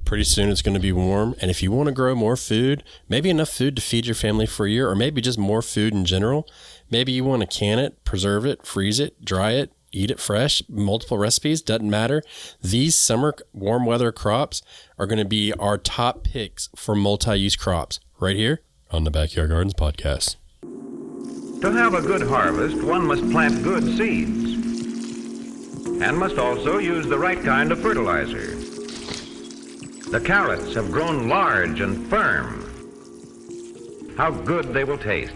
Pretty soon it's going to be warm. And if you want to grow more food, maybe enough food to feed your family for a year, or maybe just more food in general, maybe you want to can it, preserve it, freeze it, dry it, eat it fresh, multiple recipes, doesn't matter. These summer warm weather crops are going to be our top picks for multi-use crops right here on the Backyard Gardens podcast. To have a good harvest, one must plant good seeds and must also use the right kind of fertilizer. The carrots have grown large and firm. How good they will taste.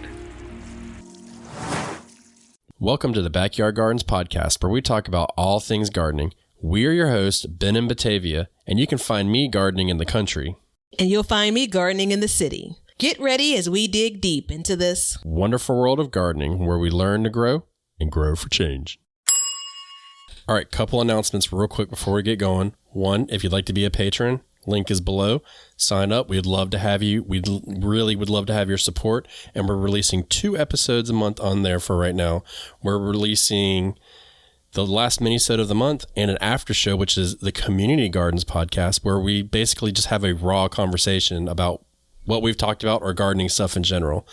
Welcome to the Backyard Gardens podcast, where we talk about all things gardening. We are your hosts, Ben and Batavia, and you can find me gardening in the country. And you'll find me gardening in the city. Get ready as we dig deep into this wonderful world of gardening, where we learn to grow and grow for change. All right, couple announcements real quick before we get going. One, if you'd like to be a patron, link is below. Sign up. We'd love to have you. We really would love to have your support. And we're releasing 2 episodes a month on there for right now. We're releasing the last mini-sode of the month and an after show, which is the Community Gardens podcast, where we basically just have a raw conversation about what we've talked about or gardening stuff in general.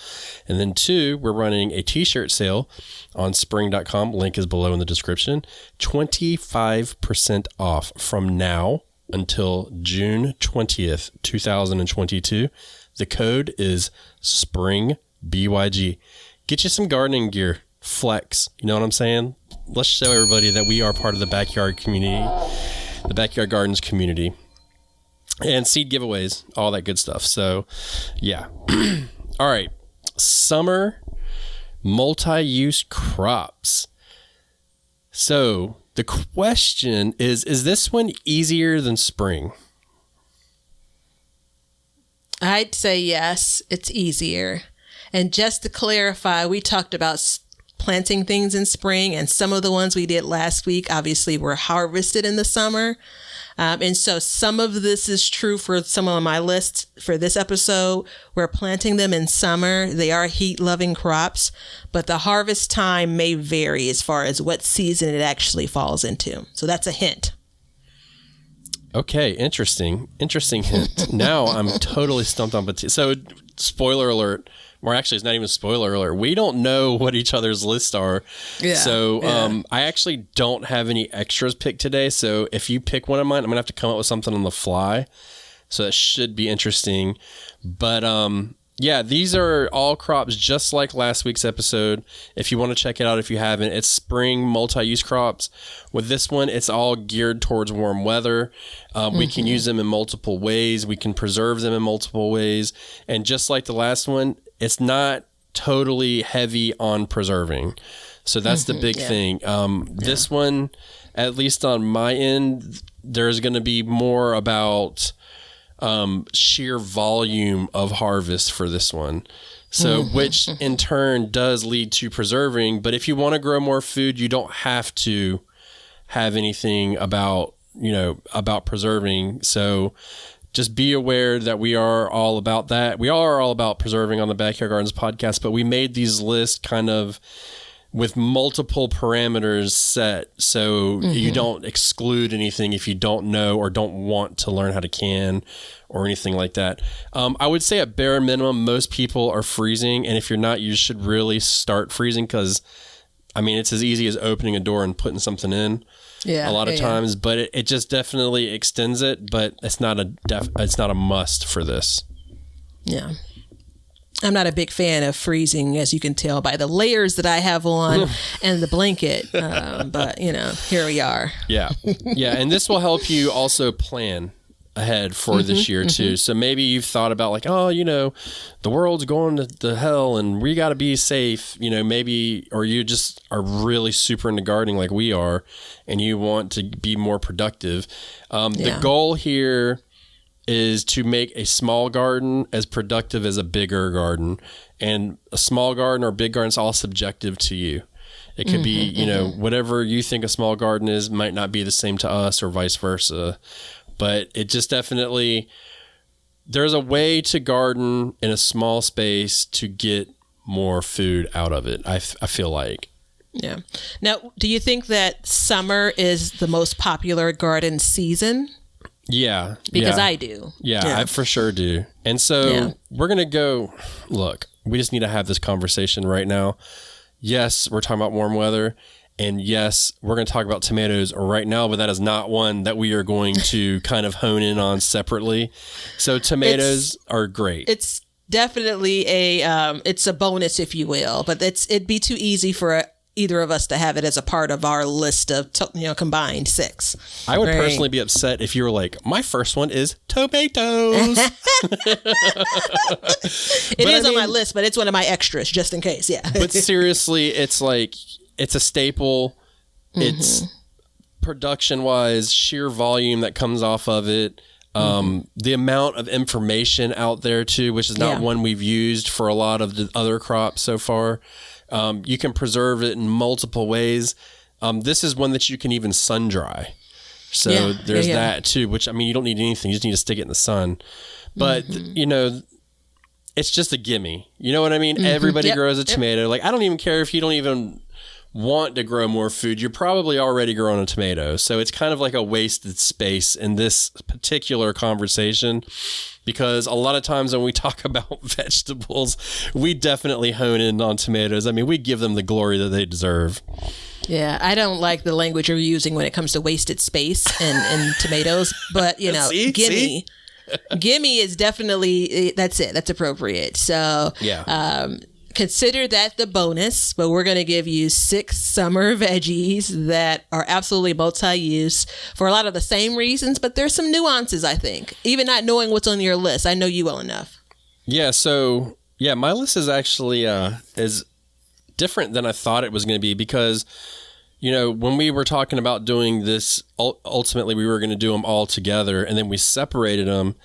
And then 2, we're running a t-shirt sale on spring.com. Link is below in the description. 25% off from now until June 20th, 2022. The code is SPRING BYG. Get you some gardening gear. Flex. You know what I'm saying? Let's show everybody that we are part of the backyard community, the Backyard Gardens community. And seed giveaways, all that good stuff. So, yeah. All right. Summer multi-use crops. So, the question is this one easier than spring? I'd say yes, it's easier. And just to clarify, we talked about planting things in spring, and some of the ones we did last week obviously were harvested in the summer. And so some of this is true for some of my lists for this episode. We're planting them in summer. They are heat-loving crops, but the harvest time may vary as far as what season it actually falls into. So that's a hint. Okay, interesting hint. Now I'm totally stumped on potato. So spoiler alert. Or actually, it's not even a spoiler alert. We don't know what each other's lists are. Yeah, so I actually don't have any extras picked today. So if you pick one of mine, I'm going to have to come up with something on the fly. So that should be interesting. But yeah, these are all crops just like last week's episode. If you want to check it out, if you haven't, it's spring multi-use crops. With this one, it's all geared towards warm weather. We can use them in multiple ways. We can preserve them in multiple ways. And just like the last one, it's not totally heavy on preserving. So that's the big thing. This one, at least on my end, there's going to be more about sheer volume of harvest for this one. So which in turn does lead to preserving. But if you want to grow more food, you don't have to have anything about preserving. So just be aware that we are all about that. We are all about preserving on the Backyard Gardens podcast, but we made these lists kind of with multiple parameters set, so you don't exclude anything if you don't know or don't want to learn how to can or anything like that. I would say at bare minimum, most people are freezing, and if you're not, you should really start freezing because, I mean, it's as easy as opening a door and putting something in. A lot of times, but it just definitely extends it, but it's not a must for this. Yeah. I'm not a big fan of freezing, as you can tell by the layers that I have on and the blanket. But, here we are. Yeah. Yeah. And this will help you also plan ahead for this year too. So maybe you've thought about like, the world's going to hell and we got to be safe, maybe, or you just are really super into gardening like we are and you want to be more productive. The goal here is to make a small garden as productive as a bigger garden, and a small garden or big garden is all subjective to you. It could be, whatever you think a small garden is might not be the same to us or vice versa. But it just definitely, there's a way to garden in a small space to get more food out of it, I feel like. Yeah. Now, do you think that summer is the most popular garden season? Yeah. Because yeah. I do. Yeah, I for sure do. And so we're going to go, look, we just need to have this conversation right now. Yes, we're talking about warm weather. And yes, we're going to talk about tomatoes right now, but that is not one that we are going to kind of hone in on separately. So tomatoes are great. It's definitely it's a bonus, if you will, but it'd be too easy for either of us to have it as a part of our list of combined 6. I would personally be upset if you were like, my first one is tomatoes. It is on my list, but it's one of my extras just in case. Yeah. But seriously, it's like, it's a staple. It's production wise, sheer volume that comes off of it. The amount of information out there too, which is not one we've used for a lot of the other crops so far. You can preserve it in multiple ways. This is one that you can even sun dry. So there's that too, which, I mean, you don't need anything. You just need to stick it in the sun. But, it's just a gimme. You know what I mean? Everybody grows a tomato. Like, I don't even care if you don't even want to grow more food. You're probably already growing a tomato. So it's kind of like a wasted space in this particular conversation, because a lot of times when we talk about vegetables, we definitely hone in on tomatoes. I mean, we give them the glory that they deserve. Yeah, I don't like the language you're using when it comes to wasted space and tomatoes, but gimme. Gimme is definitely, that's it. That's appropriate. So, consider that the bonus, but we're going to give you 6 summer veggies that are absolutely multi-use for a lot of the same reasons, but there's some nuances, I think. Even not knowing what's on your list, I know you well enough. Yeah, so, my list is actually is different than I thought it was going to be, because, when we were talking about doing this, ultimately we were going to do them all together, and then we separated them.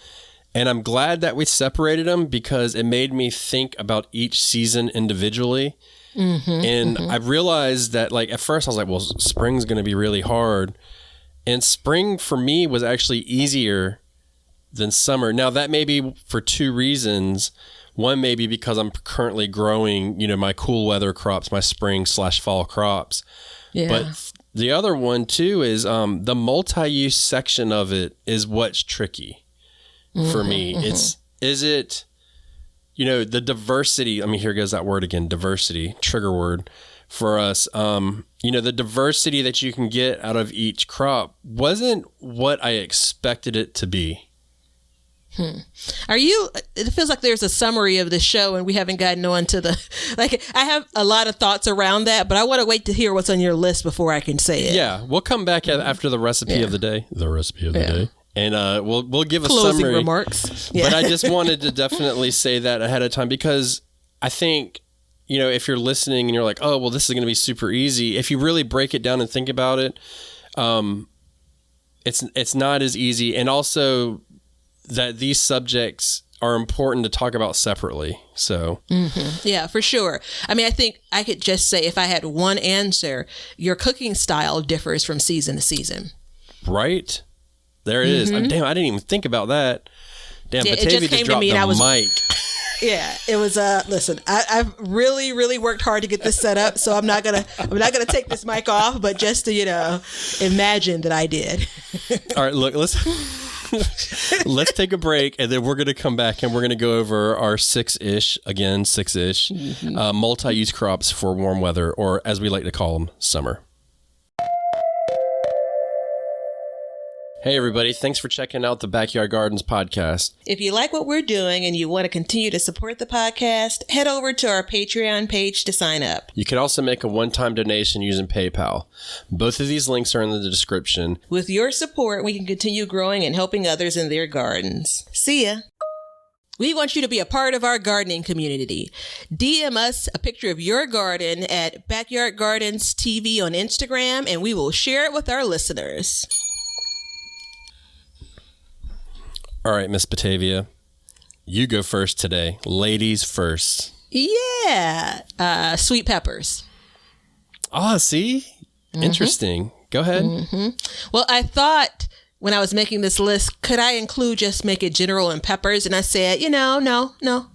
And I'm glad that we separated them, because it made me think about each season individually. I realized that, like, at first I was like, well, spring's going to be really hard. And spring for me was actually easier than summer. Now, that may be for 2 reasons. One may be because I'm currently growing, my cool weather crops, my spring/fall crops. Yeah. But the other one, too, is the multi-use section of it is what's tricky. For me, is it, the diversity. I mean, here goes that word again, diversity, trigger word for us. The diversity that you can get out of each crop wasn't what I expected it to be. It feels like there's a summary of the show and we haven't gotten on to I have a lot of thoughts around that, but I want to wait to hear what's on your list before I can say it. Yeah, we'll come back after the recipe of the day. The recipe of the day. And we'll give a closing summary remarks. But I just wanted to definitely say that ahead of time, because I think, if you're listening and you're like, oh, well, this is going to be super easy. If you really break it down and think about it, it's not as easy. And also that these subjects are important to talk about separately. So yeah, for sure. I mean, I think I could just say, if I had one answer, your cooking style differs from season to season. Right. There it is. Damn, I didn't even think about that. Damn, Batavia just dropped the mic. Yeah, it was. Listen, I've really, really worked hard to get this set up, so I'm not gonna take this mic off, but just to imagine that I did. All right, look, let's take a break, and then we're gonna come back and we're gonna go over our 6-ish multi-use crops for warm weather, or as we like to call them, summer. Hey everybody, thanks for checking out the Backyard Gardens podcast. If you like what we're doing and you want to continue to support the podcast, head over to our Patreon page to sign up. You can also make a one-time donation using PayPal. Both of these links are in the description. With your support, we can continue growing and helping others in their gardens. See ya! We want you to be a part of our gardening community. DM us a picture of your garden at Backyard Gardens TV on Instagram, and we will share it with our listeners. All right, Miss Batavia, you go first today. Ladies first. Yeah. Sweet peppers. Ah, see? Interesting. Go ahead. Well, I thought when I was making this list, could I just make it general and peppers? And I said, no,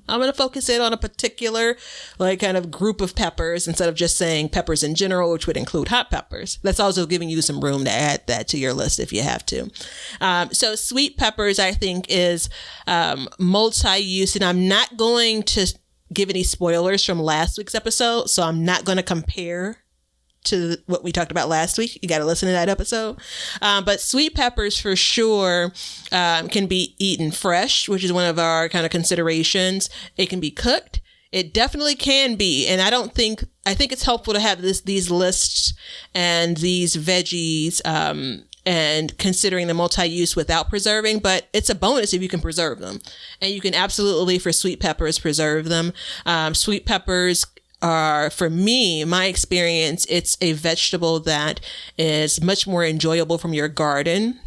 I'm going to focus it on a particular like kind of group of peppers instead of just saying peppers in general, which would include hot peppers. That's also giving you some room to add that to your list if you have to. So sweet peppers, I think, is multi-use, and I'm not going to give any spoilers from last week's episode, so I'm not going to compare to what we talked about last week. You got to listen to that episode. But sweet peppers for sure can be eaten fresh, which is one of our kind of considerations. It can be cooked. It definitely can be. And I think it's helpful to have these lists and these veggies and considering the multi-use without preserving, but it's a bonus if you can preserve them. And you can absolutely, for sweet peppers, preserve them. Sweet peppers are, for me, my experience, it's a vegetable that is much more enjoyable from your garden.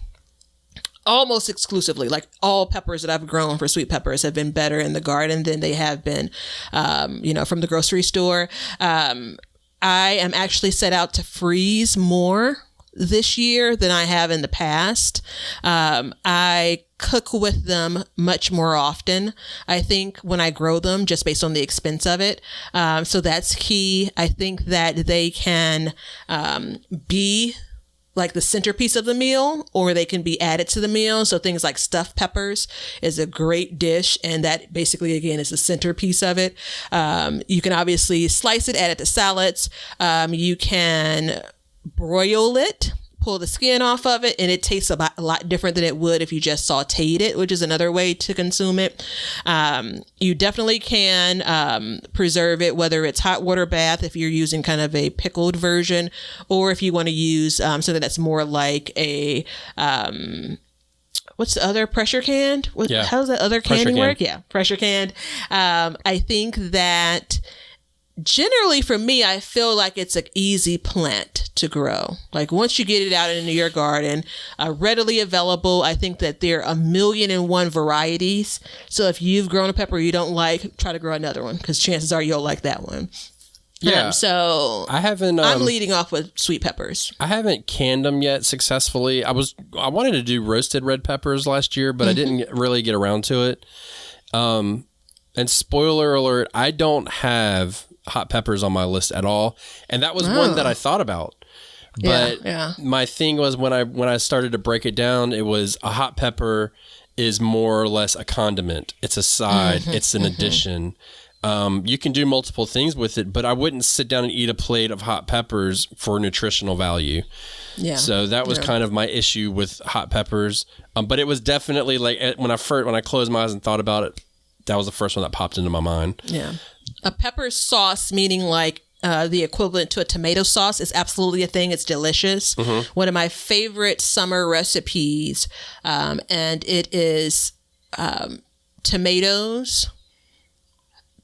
Almost exclusively, like all peppers that I've grown for sweet peppers have been better in the garden than they have been, from the grocery store. I am actually set out to freeze more this year than I have in the past. I cook with them much more often, I think, when I grow them, just based on the expense of it. So that's key. I think that they can be like the centerpiece of the meal, or they can be added to the meal. So things like stuffed peppers is a great dish, and that basically, again, is the centerpiece of it. You can obviously slice it, add it to salads. You can broil it, pull the skin off of it, and it tastes a lot different than it would if you just sauteed it, which is another way to consume it. You definitely can preserve it, whether it's hot water bath if you're using kind of a pickled version, or if you want to use something that's more like a what's the other, pressure canned? Yeah. How's that other canning Pressure work? Yeah, pressure canned. I think that generally for me, I feel like it's an easy plant to grow. Like once you get it out into your garden, readily available. I think that there are 1,000,001 varieties. So if you've grown a pepper you don't like, try to grow another one, because chances are you'll like that one. Yeah. So I'm leading off with sweet peppers. I haven't canned them yet successfully. I wanted to do roasted red peppers last year, but I didn't really get around to it. And spoiler alert, I don't have hot peppers on my list at all, and that was one that I thought about. But my thing was when I started to break it down, it was a hot pepper is more or less a condiment. It's a side. It's an addition. You can do multiple things with it, but I wouldn't sit down and eat a plate of hot peppers for nutritional value. Yeah. So that was kind of my issue with hot peppers. But it was definitely like when I closed my eyes and thought about it, that was the first one that popped into my mind. Yeah. A pepper sauce, meaning like the equivalent to a tomato sauce, is absolutely a thing. It's delicious. One of my favorite summer recipes, and it is tomatoes,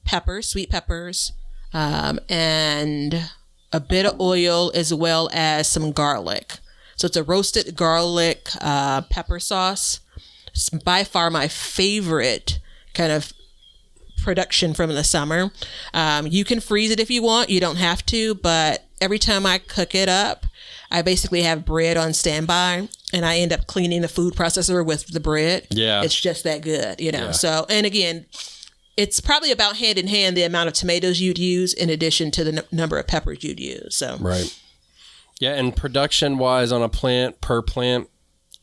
peppers, sweet peppers, and a bit of oil, as well as some garlic. So it's a roasted garlic pepper sauce. It's by far my favorite kind of production from the summer. You can freeze it if you want. You don't have to, but every time I cook it up, I basically have bread on standby, and I end up cleaning the food processor with the bread. Yeah. It's just that good, Yeah. So, and again, it's probably about hand in hand the amount of tomatoes you'd use in addition to the number of peppers you'd use. So right. Yeah, and production wise on a plant, per plant,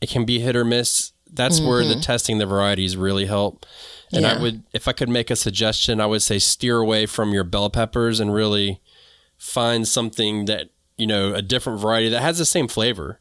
it can be hit or miss. That's where the testing the varieties really help. And I would, if I could make a suggestion, I would say steer away from your bell peppers and really find something that, a different variety that has the same flavor,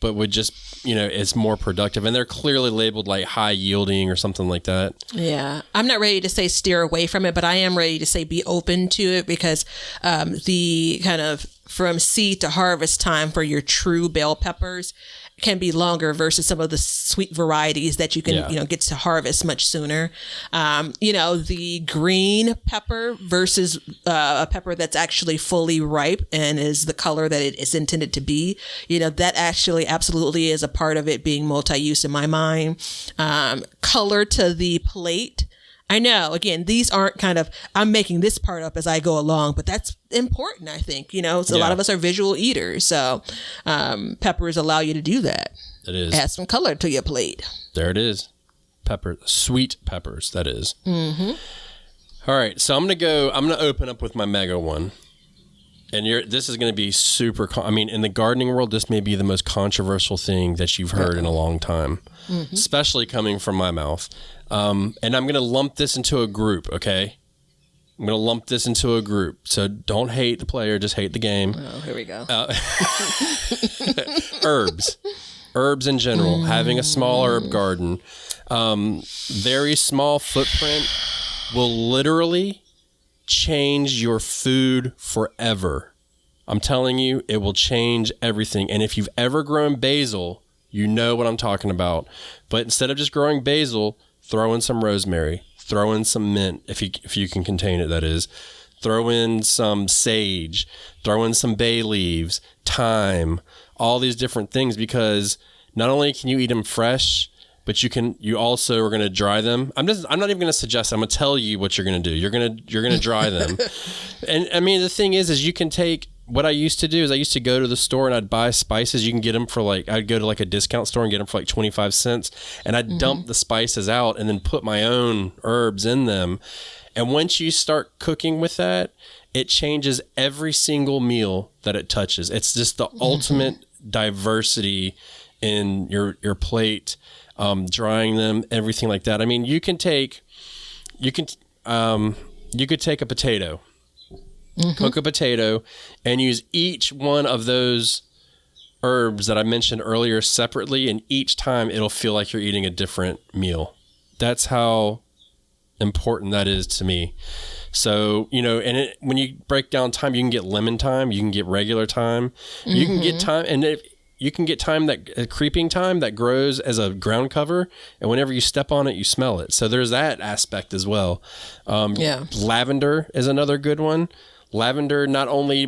but would just, is more productive. And they're clearly labeled like high yielding or something like that. Yeah. I'm not ready to say steer away from it, but I am ready to say be open to it, because the kind of from seed to harvest time for your true bell peppers can be longer versus some of the sweet varieties that you can, get to harvest much sooner. The green pepper versus a pepper that's actually fully ripe and is the color that it is intended to be, that actually absolutely is a part of it being multi-use in my mind. Color to the plate. I know, again, these aren't kind of, I'm making this part up as I go along, but that's important, I think, so a lot of us are visual eaters. So peppers allow you to do that. It is. Add some color to your plate. There it is. Pepper, sweet peppers, that is. Mm-hmm. All right, so I'm gonna open up with my mega one. And this is going to be super, in the gardening world, this may be the most controversial thing that you've heard in a long time, especially coming from my mouth. And I'm going to lump this into a group, okay? I'm going to lump this into a group. So don't hate the player, just hate the game. Oh, here we go. Herbs. Herbs in general. Having a small herb garden. Very small footprint will literally change your food forever. I'm telling you, it will change everything. And if you've ever grown basil, you know what I'm talking about. But instead of just growing basil, throw in some rosemary, throw in some mint, if you can contain it, that is. Throw in some sage, throw in some bay leaves, thyme, all these different things, because not only can you eat them fresh, but you also are going to dry them. I'm not even going to suggest. I'm going to tell you what you're going to do. You're going to dry them. And the thing is you can take, what I used to do is I used to go to the store and I'd buy spices. You can get them for I'd go to a discount store and get them for 25 cents. And I'd dump the spices out and then put my own herbs in them. And once you start cooking with that, it changes every single meal that it touches. It's just the ultimate diversity in your plate. Drying them, everything like that. You could take a potato, cook a potato, and use each one of those herbs that I mentioned earlier separately, and each time it'll feel like you're eating a different meal. That's how important that is to me. So, when you break down thyme, you can get lemon thyme, you can get regular thyme, you can get thyme, and you can get thyme, creeping thyme that grows as a ground cover, and whenever you step on it, you smell it. So there's that aspect as well. Lavender is another good one. Lavender, not only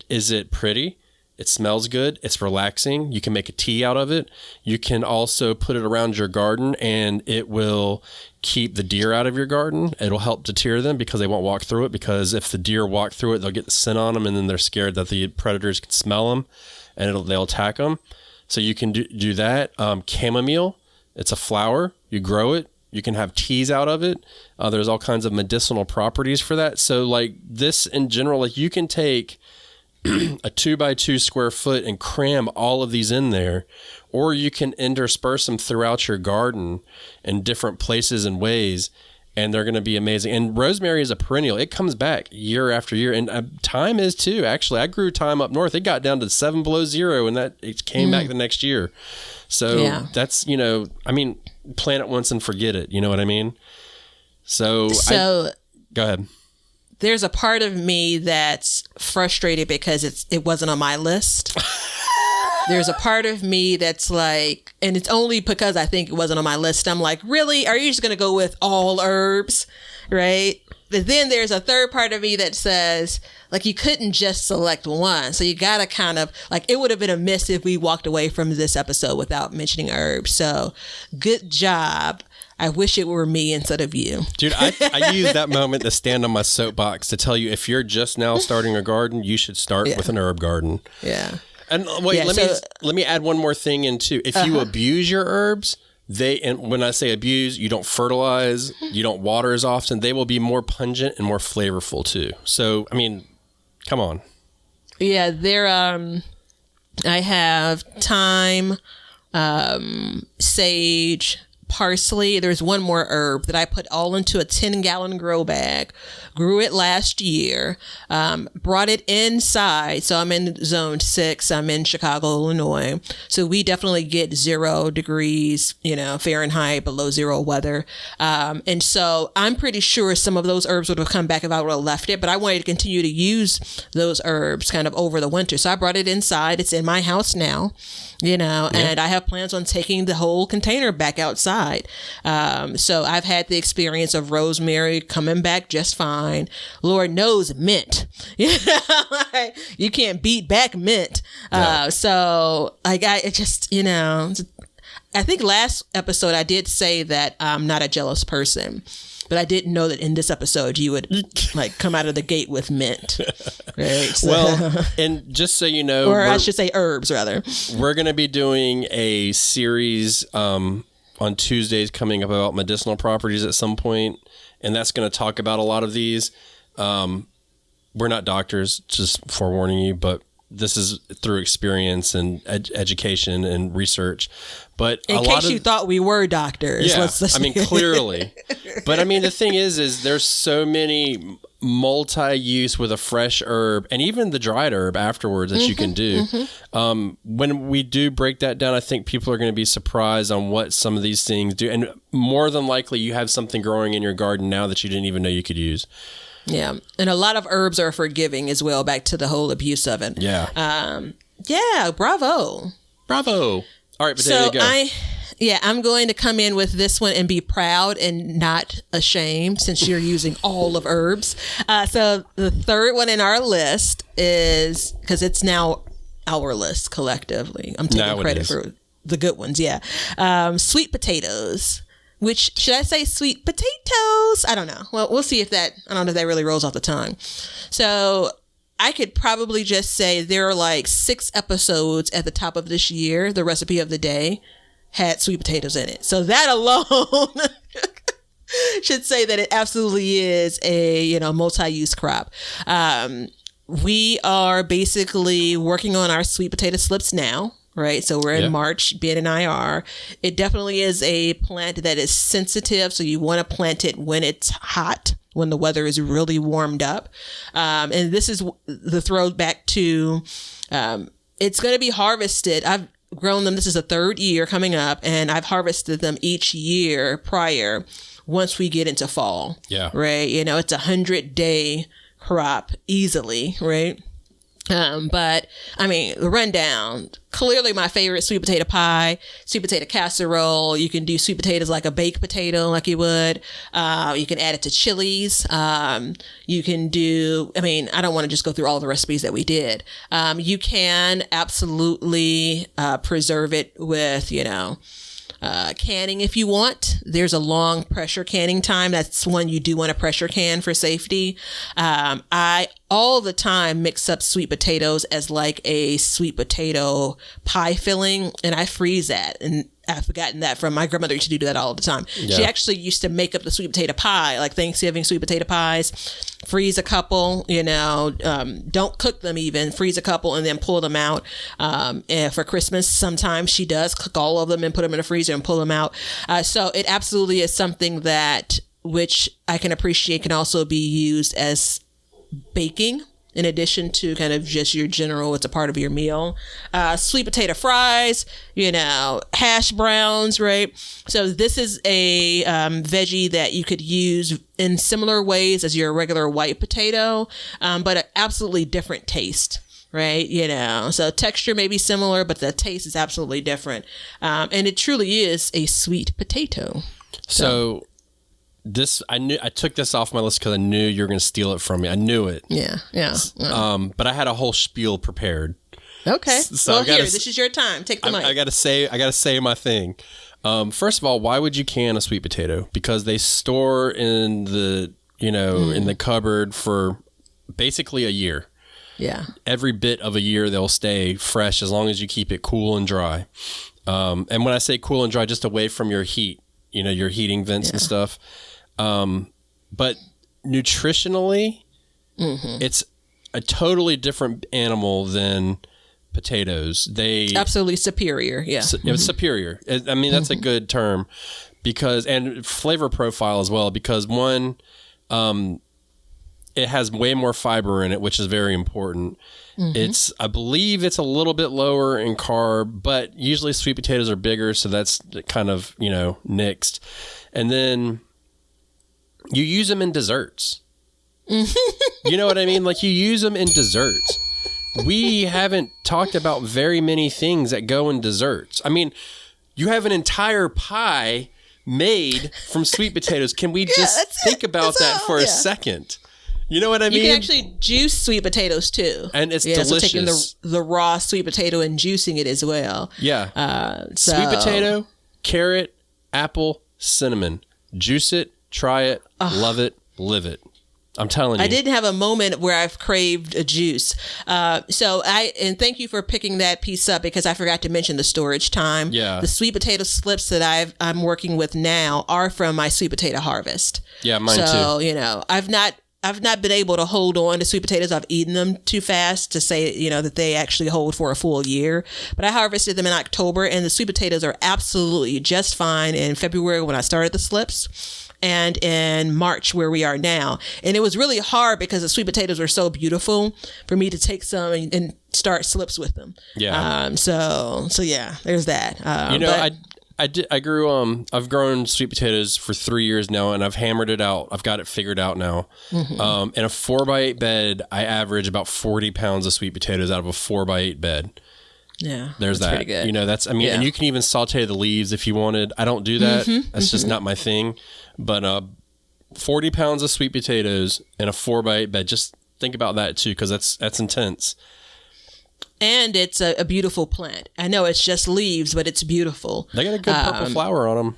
is it pretty, it smells good, it's relaxing. You can make a tea out of it. You can also put it around your garden, and it will keep the deer out of your garden. It'll help deter them because they won't walk through it, because if the deer walk through it, they'll get the scent on them, and then they're scared that the predators can smell them, and they'll attack them. So you can do that. Chamomile, it's a flower. You grow it. You can have teas out of it. There's all kinds of medicinal properties for that. So this in general, you can take a 2x2 square foot and cram all of these in there, or you can intersperse them throughout your garden in different places and ways, and they're going to be amazing. And rosemary is a perennial. It comes back year after year, and thyme is too. Actually, I grew thyme up north. It got down to 7 below zero, and it came back the next year. So that's, plant it once and forget it. You know what I mean? So go ahead. There's a part of me that's frustrated because it wasn't on my list. There's a part of me that's and it's only because I think it wasn't on my list. I'm like, really? Are you just going to go with all herbs? Right? But then there's a third part of me that says, you couldn't just select one. So you got to kind of, it would have been a miss if we walked away from this episode without mentioning herbs. So good job. I wish it were me instead of you. Dude, I use that moment to stand on my soapbox to tell you, if you're just now starting a garden, you should start with an herb garden. Yeah. And wait, let me add one more thing in too. If you abuse your herbs, and when I say abuse, you don't fertilize, you don't water as often, they will be more pungent and more flavorful too. So, come on. Yeah, I have thyme, sage, parsley. There's one more herb that I put all into a 10-gallon grow bag, grew it last year, brought it inside. So I'm in zone 6. I'm in Chicago, Illinois. So we definitely get 0 degrees, Fahrenheit, below zero weather. And so I'm pretty sure some of those herbs would have come back if I would have left it, but I wanted to continue to use those herbs kind of over the winter. So I brought it inside. It's in my house now. And I have plans on taking the whole container back outside. So I've had the experience of rosemary coming back just fine. Lord knows mint. You can't beat back mint. No. So I think last episode I did say that I'm not a jealous person. But I didn't know that in this episode you would like come out of the gate with mint. Right. So, Well, and just so you know, or I should say herbs rather. we're going to be doing a series on Tuesdays coming up about medicinal properties at some point, and that's going to talk about a lot of these. We're not doctors, just forewarning you, but this is through experience and education and research. But In case you thought we were doctors. yeah, let's I mean, clearly. But I mean, the thing is there's so many multi-use with a fresh herb and even the dried herb afterwards that you can do. When we do break that down, I think people are going to be surprised on what some of these things do. And more than likely, you have something growing in your garden now that you didn't even know you could use. Yeah. And a lot of herbs are forgiving as well, back to the whole abuse of it. Yeah. Yeah, bravo. Bravo. All right, but there you go. I'm going to come in with this one and be proud and not ashamed since you're using all of herbs. So the third one in our list is, because it's now our list collectively. I'm taking credit for the good ones. Yeah. Sweet potatoes. Which, should I say sweet potatoes? I don't know. Well, we'll see if I don't know if that really rolls off the tongue. So I could probably just say there are like 6 episodes at the top of this year. The recipe of the day had sweet potatoes in it. So that alone should say that it absolutely is a, multi-use crop. We are basically working on our sweet potato slips now. Right. So we're in March, Ben and I are. It definitely is a plant that is sensitive. So you want to plant it when it's hot, when the weather is really warmed up. And this is the throwback to it's going to be harvested. I've grown them. This is the 3rd year coming up, and I've harvested them each year prior once we get into fall. Yeah. Right. It's 100-day crop easily. Right. But I mean, the rundown, clearly my favorite, sweet potato pie, sweet potato casserole. You can do sweet potatoes like a baked potato, like you would. You can add it to chilies. You can do, I don't want to just go through all the recipes that we did. You can absolutely, preserve it with, canning if you want. There's a long pressure canning time. That's one you do want to pressure can for safety. I all the time mix up sweet potatoes as like a sweet potato pie filling, and I freeze that. And I've forgotten that from my grandmother. Used to do that all the time. Yeah. She actually used to make up the sweet potato pie, like Thanksgiving sweet potato pies, freeze a couple, don't cook them even, freeze a couple and then pull them out. And for Christmas, sometimes she does cook all of them and put them in the freezer and pull them out. So it absolutely is something that, which I can appreciate, can also be used as baking. In addition to kind of just your general, it's a part of your meal. Sweet potato fries, hash browns, right? So this is a veggie that you could use in similar ways as your regular white potato, but an absolutely different taste, right? So texture may be similar, but the taste is absolutely different. And it truly is a sweet potato. So I took this off my list because I knew you were going to steal it from me. I knew it. Yeah. But I had a whole spiel prepared. Okay. So this is your time. Take the mic. I gotta say my thing. First of all, why would you can a sweet potato? Because they store in the in the cupboard for basically a year. Yeah. Every bit of a year they'll stay fresh as long as you keep it cool and dry. And when I say cool and dry, just away from your heat, your heating vents and stuff. But nutritionally, it's a totally different animal than potatoes. They absolutely superior. Yeah. It's superior. I mean, that's a good term and flavor profile as well, because one, it has way more fiber in it, which is very important. I believe it's a little bit lower in carb, but usually sweet potatoes are bigger. So that's kind of, nixed. And then you use them in desserts. You know what I mean? Like, you use them in desserts. We haven't talked about very many things that go in desserts. I mean, you have an entire pie made from sweet potatoes. Can we just think about that for a second? You know what I mean? You can actually juice sweet potatoes too. And it's delicious. So taking the raw sweet potato and juicing it as well. Yeah. Sweet potato, carrot, apple, cinnamon. Juice it, try it, love it, live it. I'm telling you. I didn't have a moment where I've craved a juice. And thank you for picking that piece up because I forgot to mention the storage time. Yeah. The sweet potato slips that I'm working with now are from my sweet potato harvest. Yeah, mine too. So, I've not been able to hold on to sweet potatoes. I've eaten them too fast to say, that they actually hold for a full year. But I harvested them in October, and the sweet potatoes are absolutely just fine in February when I started the slips, and in March where we are now. And it was really hard because the sweet potatoes were so beautiful for me to take some and start slips with them. Yeah. So yeah, there's that. I've grown sweet potatoes for 3 years now, and I've hammered it out. I've got it figured out now. Mm-hmm. In a 4x8 bed, I average about 40 pounds of sweet potatoes out of a 4x8 bed. Yeah, there's that. Pretty good. And you can even saute the leaves if you wanted. I don't do that. That's just not my thing. But 40 pounds of sweet potatoes in a 4x8 bed. Just think about that too, because that's intense. And it's a beautiful plant. I know it's just leaves, but it's beautiful. They got a good purple flower on them.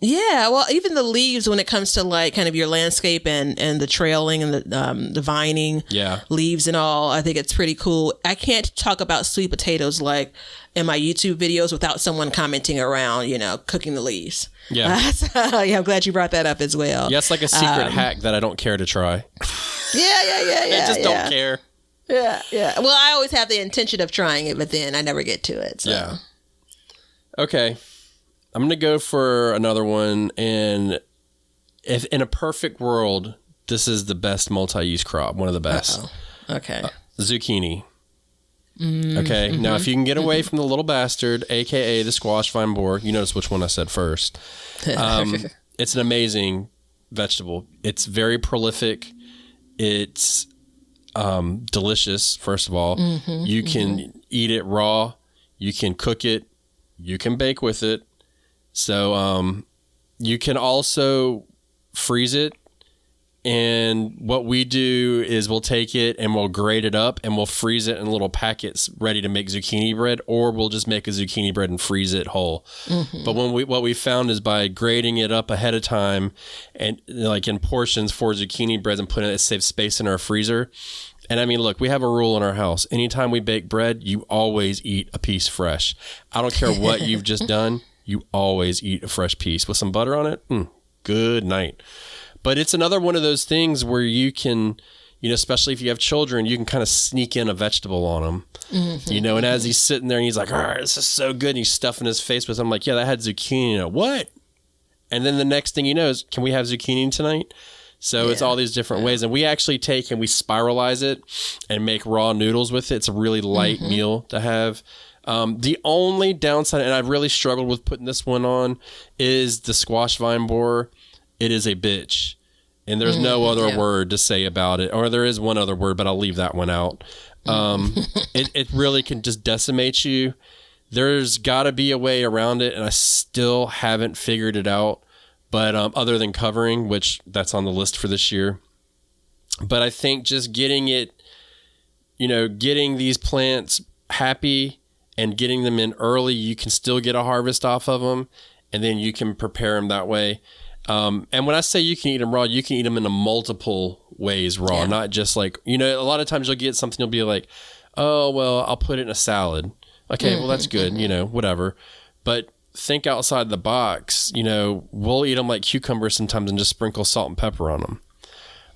Yeah, well, even the leaves when it comes to like kind of your landscape and the trailing and the vining leaves and all, I think it's pretty cool. I can't talk about sweet potatoes like in my YouTube videos without someone commenting around, cooking the leaves. Yeah. I'm glad you brought that up as well. Yeah, it's like a secret hack that I don't care to try. Yeah. I just don't care. Yeah. Well, I always have the intention of trying it, but then I never get to it. So. Yeah. Okay. I'm going to go for another one. And if in a perfect world, this is the best multi-use crop, one of the best. Uh-oh. Okay. Zucchini. Okay. Now, if you can get away from the little bastard, a.k.a. the squash vine borer, you notice which one I said first. It's an amazing vegetable. It's very prolific. It's delicious, first of all. You can eat it raw. You can cook it. You can bake with it. So you can also freeze it. And what we do is we'll take it and we'll grate it up and we'll freeze it in little packets ready to make zucchini bread, or we'll just make a zucchini bread and freeze it whole. But what we found is by grating it up ahead of time and like in portions for zucchini breads and putting it, saves space in our freezer. And I mean, look, we have a rule in our house. Anytime we bake bread, you always eat a piece fresh. I don't care what you've just done. You always eat a fresh piece with some butter on it. Good night. But it's another one of those things where you can, especially if you have children, you can kind of sneak in a vegetable on them, and as he's sitting there and he's like, all right, this is so good. And he's stuffing his face with it. I'm like, yeah, that had zucchini in it. What? And then the next thing you know is, can we have zucchini tonight? So it's all these different ways. And we actually take and we spiralize it and make raw noodles with it. It's a really light meal to have. The only downside, and I've really struggled with putting this one on, is the squash vine borer. It is a bitch. And there's no other word to say about it. Or there is one other word, but I'll leave that one out. It really can just decimate you. There's got to be a way around it, and I still haven't figured it out. But other than covering, which that's on the list for this year. But I think just getting it, getting these plants happy and getting them in early, you can still get a harvest off of them. And then you can prepare them that way. And when I say you can eat them raw, you can eat them in a multiple ways raw, not just like, a lot of times you'll get something, you'll be like, oh, well, I'll put it in a salad. Okay, well, that's good, whatever. But think outside the box, we'll eat them like cucumbers sometimes and just sprinkle salt and pepper on them.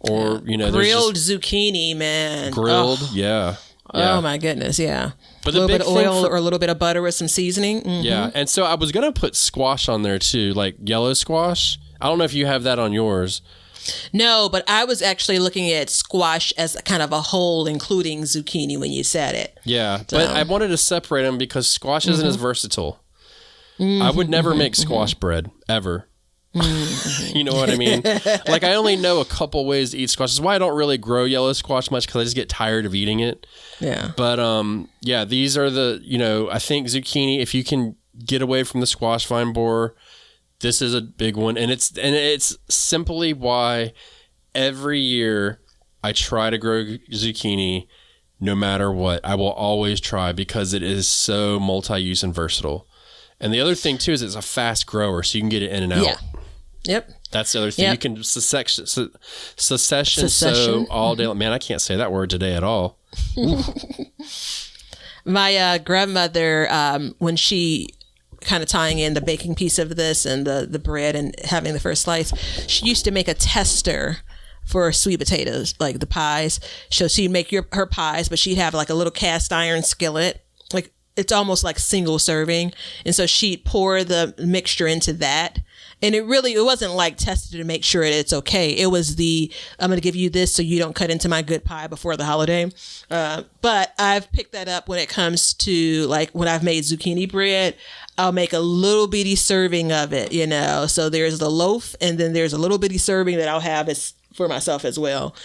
Or, grilled zucchini, man. Grilled, yeah. Oh, my goodness, yeah. But a little bit of oil or a little bit of butter with some seasoning. Yeah, and so I was going to put squash on there too, like yellow squash. I don't know if you have that on yours. No, but I was actually looking at squash as kind of a whole, including zucchini when you said it. Yeah, but I wanted to separate them because squash isn't as versatile. I would never make squash bread, ever. You know what I mean? Like, I only know a couple ways to eat squash. That's why I don't really grow yellow squash much, because I just get tired of eating it. Yeah. But, these are the, I think zucchini, if you can get away from the squash vine borer, this is a big one. And it's simply why every year I try to grow zucchini no matter what. I will always try, because it is so multi-use and versatile. And the other thing too is it's a fast grower, so you can get it in and out. Yep. That's the other thing. Yep. You can secession so all day. Man, I can't say that word today at all. My grandmother, when she kind of tying in the baking piece of this and the bread and having the first slice, she used to make a tester for sweet potatoes, like the pies. So she'd make her pies, but she'd have like a little cast iron skillet. Like it's almost like single serving. And so she'd pour the mixture into that. And it wasn't like tested to make sure it's okay. It was I'm going to give you this so you don't cut into my good pie before the holiday. But I've picked that up when it comes to like when I've made zucchini bread. I'll make a little bitty serving of it, So there's the loaf and then there's a little bitty serving that I'll have for myself as well.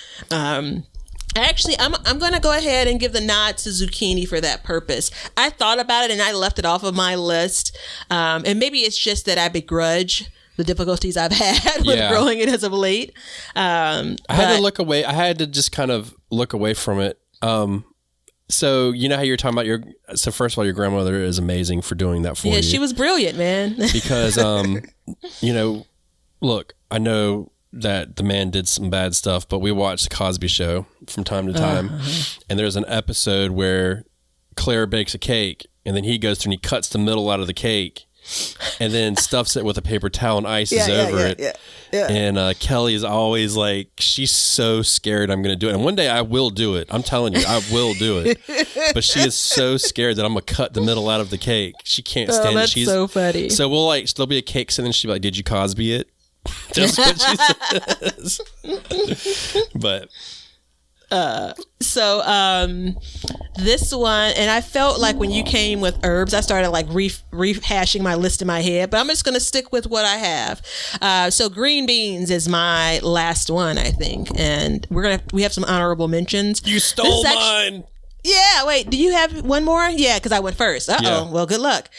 Actually, I'm going to go ahead and give the nod to zucchini for that purpose. I thought about it and I left it off of my list. And maybe it's just that I begrudge the difficulties I've had with growing it as of late. I had to look away. I had to just kind of look away from it. So you know how you're talking about so first of all, your grandmother is amazing for doing that for you. Yeah, she was brilliant, man. Because, look, I know that the man did some bad stuff, but we watch the Cosby Show from time to time. And there's an episode where Claire bakes a cake and then he goes through and he cuts the middle out of the cake and then stuffs it with a paper towel and ices over it. Yeah. And Kelly is always like, she's so scared I'm going to do it. And one day I will do it. I'm telling you, I will do it. But she is so scared that I'm going to cut the middle out of the cake. She can't stand it. She's so funny. So there'll be a cake and then she'll be like, did you Cosby it? That's what she says. But this one, and I felt like when you came with herbs, I started like rehashing my list in my head, but I'm just going to stick with what I have. So green beans is my last one, I think. And we have some honorable mentions. You stole mine. Yeah, wait, do you have one more? Yeah, because I went first. Yeah. Well, good luck.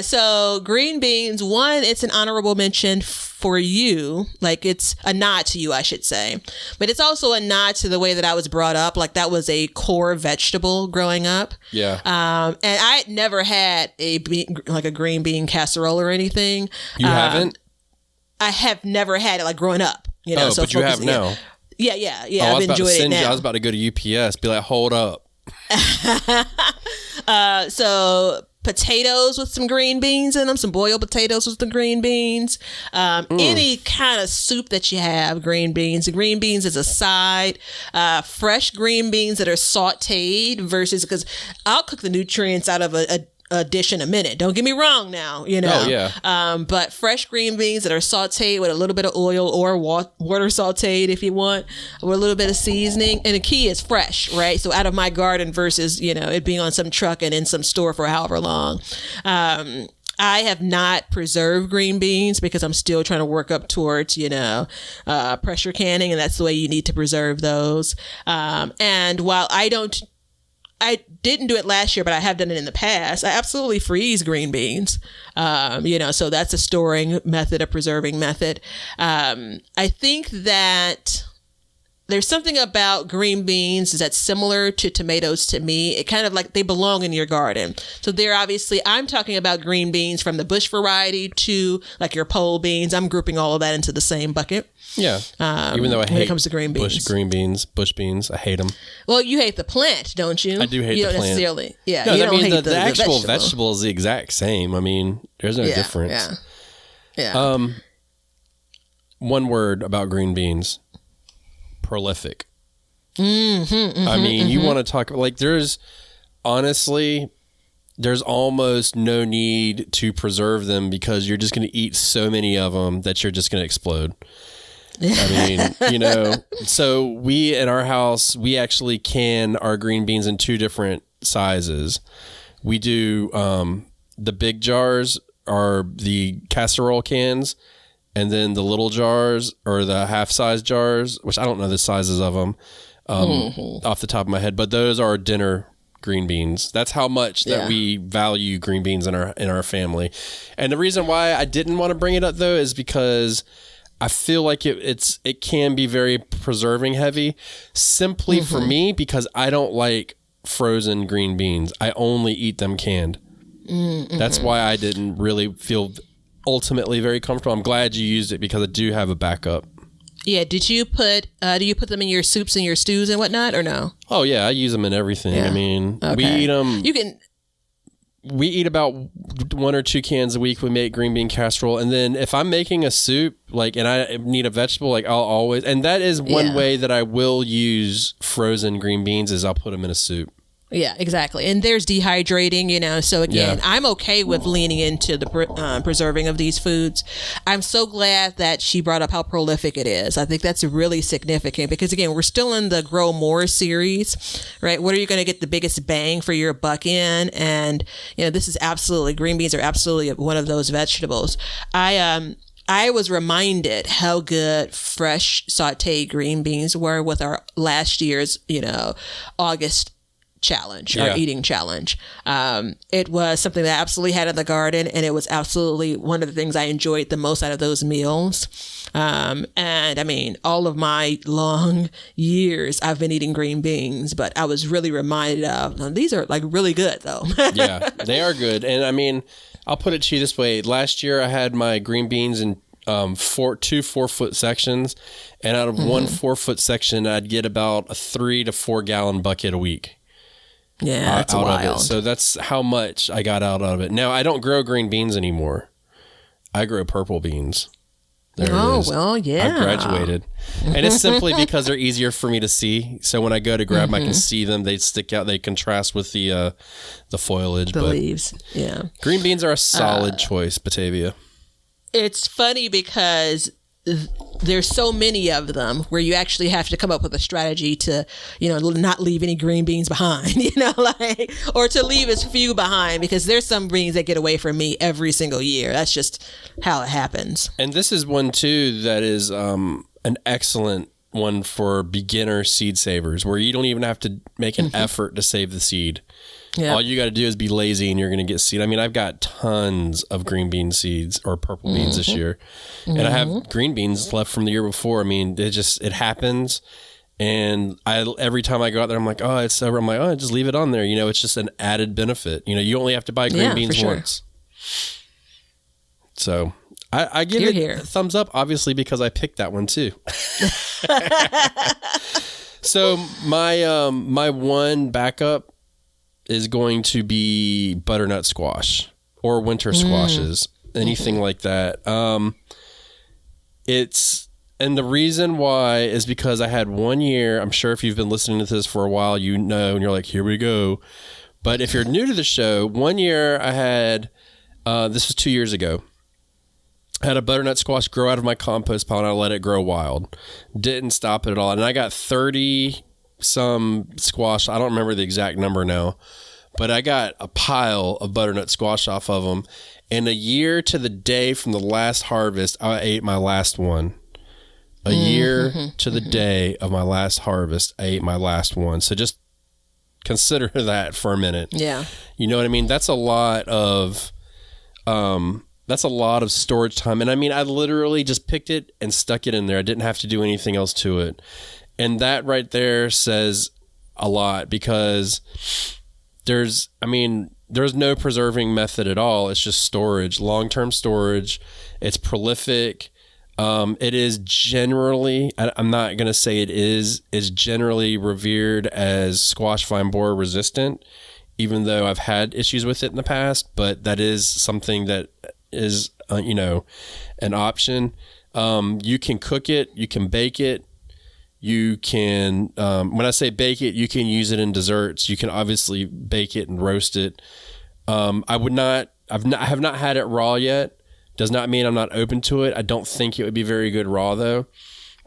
So green beans, one, it's an honorable mention for you. Like it's a nod to you, I should say. But it's also a nod to the way that I was brought up. Like that was a core vegetable growing up. Yeah. And I had never had a green bean casserole or anything. You haven't? I have never had it like growing up. Oh, so but you have now. Yeah. I've enjoyed it now. I was about to go to UPS, be like, hold up. So potatoes with some green beans in them, some boiled potatoes with the green beans, any kind of soup that you have, green beans. The green beans is a side. Fresh green beans that are sauteed versus, because I'll cook the nutrients out of a dish in a minute. Don't get me wrong now, Oh, yeah. But fresh green beans that are sauteed with a little bit of oil or water sauteed if you want, with a little bit of seasoning. And the key is fresh, right? So out of my garden versus, it being on some truck and in some store for however long. I have not preserved green beans because I'm still trying to work up towards, pressure canning, and that's the way you need to preserve those. And while I didn't do it last year, but I have done it in the past, I absolutely freeze green beans. So that's a storing method, a preserving method. I think that there's something about green beans that's similar to tomatoes to me. It kind of like they belong in your garden. So I'm talking about green beans from the bush variety to like your pole beans. I'm grouping all of that into the same bucket. Yeah. Even though I hate when it comes to green beans. Bush beans, I hate them. Well, you hate the plant, don't you? I do hate the plant. You don't necessarily. Yeah. No, you don't hate the actual vegetable is the exact same. I mean, there's no difference. Yeah. One word about green beans. Prolific. I mean, you want to talk like there's almost no need to preserve them because you're just going to eat so many of them that you're just going to explode. I mean, so we at our house, we actually can our green beans in two different sizes. We do the big jars are the casserole cans, and then the little jars or the half-size jars, which I don't know the sizes of them off the top of my head, but those are dinner green beans. That's how much that we value green beans in our family. And the reason why I didn't want to bring it up though is because I feel like it can be very preserving heavy, simply for me because I don't like frozen green beans. I only eat them canned. That's why I didn't really feel ultimately very comfortable. I'm glad you used it because I do have a backup. Yeah. Did you put? Do you put them in your soups and your stews and whatnot, or no? Oh yeah, I use them in everything. Yeah. I mean, we Okay. eat them. You can. We eat about 1 or 2 cans a week. We make green bean casserole, and then if I'm making a soup, like, and I need a vegetable, like, I'll always, and that is one Yeah. way that I will use frozen green beans is I'll put them in a soup. Yeah, exactly. And there's dehydrating, so again, Yeah. I'm okay with leaning into the preserving of these foods. I'm so glad that she brought up how prolific it is. I think that's really significant because, again, we're still in the Grow More series, right? What are you going to get the biggest bang for your buck in? And, this is absolutely, green beans are absolutely one of those vegetables. I was reminded how good fresh sauteed green beans were with our last year's, August challenge, Yeah. our eating challenge. It was something that I absolutely had in the garden, and it was absolutely one of the things I enjoyed the most out of those meals. And I mean, all of my long years, I've been eating green beans, but I was really reminded of these are like really good though. Yeah, they are good. And I mean, I'll put it to you this way. Last year I had my green beans in two 4-foot sections, and out of one 4-foot section, I'd get about a 3 to 4 gallon bucket a week. Yeah, that's out wild. of it. So that's how much I got out of it. Now I don't grow green beans anymore. I grow purple beans. There it is. Well, yeah. I've graduated. And it's simply because they're easier for me to see. So when I go to grab them, I can see them. They stick out. They contrast with the foliage. The but leaves. Yeah. green beans are a solid choice, Batavia. It's funny because there's so many of them where you actually have to come up with a strategy to, not leave any green beans behind, or to leave as few behind, because there's some beans that get away from me every single year. That's just how it happens. And this is one too that is an excellent one for beginner seed savers, where you don't even have to make an effort to save the seed. Yeah. All you got to do is be lazy and you're going to get seed. I mean, I've got tons of green bean seeds or purple beans this year. And I have green beans left from the year before. I mean, it happens. And every time I go out there, I'm like, oh, it's over. I'm like, oh, just leave it on there. It's just an added benefit. You only have to buy green beans for sure. once. So I give Here. it a thumbs up, obviously, because I picked that one too. So my one backup is going to be butternut squash or winter squashes, anything like that. And the reason why is because I had 1 year, I'm sure if you've been listening to this for a while, and you're like, here we go. But if you're new to the show, 1 year I had, this was 2 years ago, I had a butternut squash grow out of my compost pile and I let it grow wild. Didn't stop it at all. And I got 30 some squash. I don't remember the exact number now, but I got a pile of butternut squash off of them. And a year to the day from the last harvest, I ate my last one. A year to the day of my last harvest, I ate my last one. So just consider that for a minute. Yeah. You know what I mean? That's a lot of storage time. And I mean, I literally just picked it and stuck it in there. I didn't have to do anything else to it. And that right there says a lot, because there's no preserving method at all. It's just storage, long-term storage. It's prolific. It is generally, I'm not going to say is generally revered as squash vine borer resistant, even though I've had issues with it in the past, but that is something that is, an option. You can cook it, you can bake it. You can, when I say bake it, you can use it in desserts. You can obviously bake it and roast it. I have not had it raw yet. Does not mean I'm not open to it. I don't think it would be very good raw though.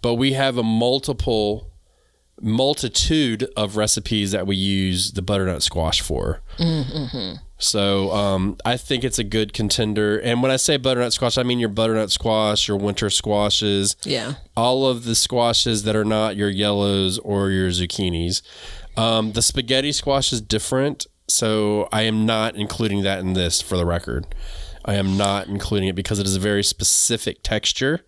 But we have a multitude of recipes that we use the butternut squash for. Mm-hmm. So I think it's a good contender. And when I say butternut squash, I mean your butternut squash, your winter squashes, all of the squashes that are not your yellows or your zucchinis. The spaghetti squash is different, so I am not including that in this, for the record. I am not including it because it is a very specific texture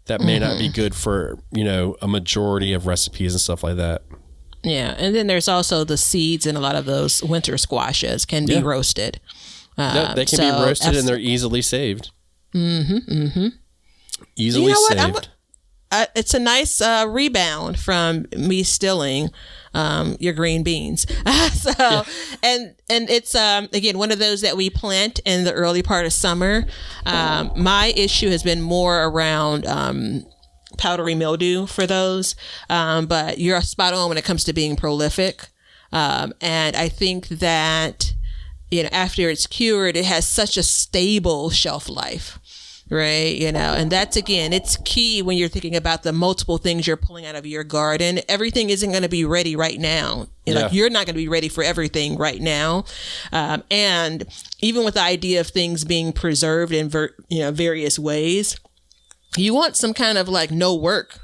that may not be good for, a majority of recipes and stuff like that. Yeah, and then there's also the seeds in a lot of those winter squashes can be roasted. They can be roasted and they're easily saved. Easily You know what? saved. It's a nice rebound from me stealing your green beans. And it's again one of those that we plant in the early part of summer. My issue has been more around powdery mildew for those, but you're spot on when it comes to being prolific. And I think that after it's cured, it has such a stable shelf life. Right. And that's, again, it's key when you're thinking about the multiple things you're pulling out of your garden. Everything isn't going to be ready right now. Like you're not going to be ready for everything right now. And even with the idea of things being preserved in various ways, you want some kind of like no work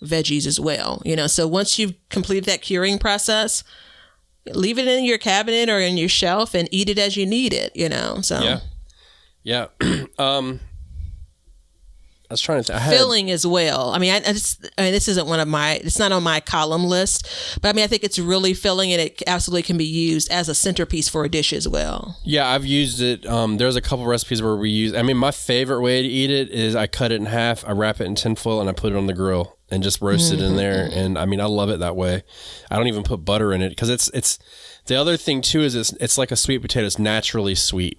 veggies as well. So once you've completed that curing process, leave it in your cabinet or in your shelf and eat it as you need it, so. Yeah. I was trying to filling as well. I mean, this isn't it's not on my column list, but I mean, I think it's really filling and it absolutely can be used as a centerpiece for a dish as well. Yeah, I've used it. There's a couple recipes where my favorite way to eat it is I cut it in half, I wrap it in tinfoil, and I put it on the grill and just roast it in there. And I mean, I love it that way. I don't even put butter in it because it's the other thing too is it's like a sweet potato. It's naturally sweet.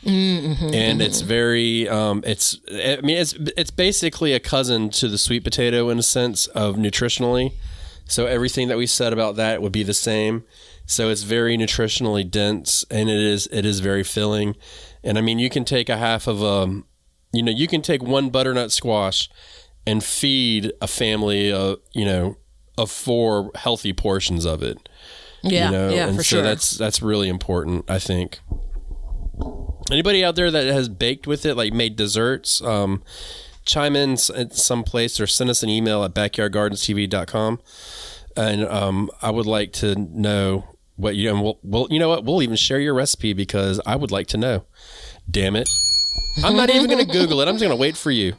And it's very it's basically a cousin to the sweet potato in a sense of nutritionally, so everything that we said about that would be the same. So it's very nutritionally dense, and it is very filling. And I mean, you can take a half of you can take one butternut squash and feed a family of 4 healthy portions of it. For so sure. That's really important, I think. Anybody out there that has baked with it, like made desserts, chime in at some place or send us an email at backyardgardenstv.com. And I would like to know what we'll even share your recipe because I would like to know. Damn it. I'm not even going to Google it. I'm just going to wait for you.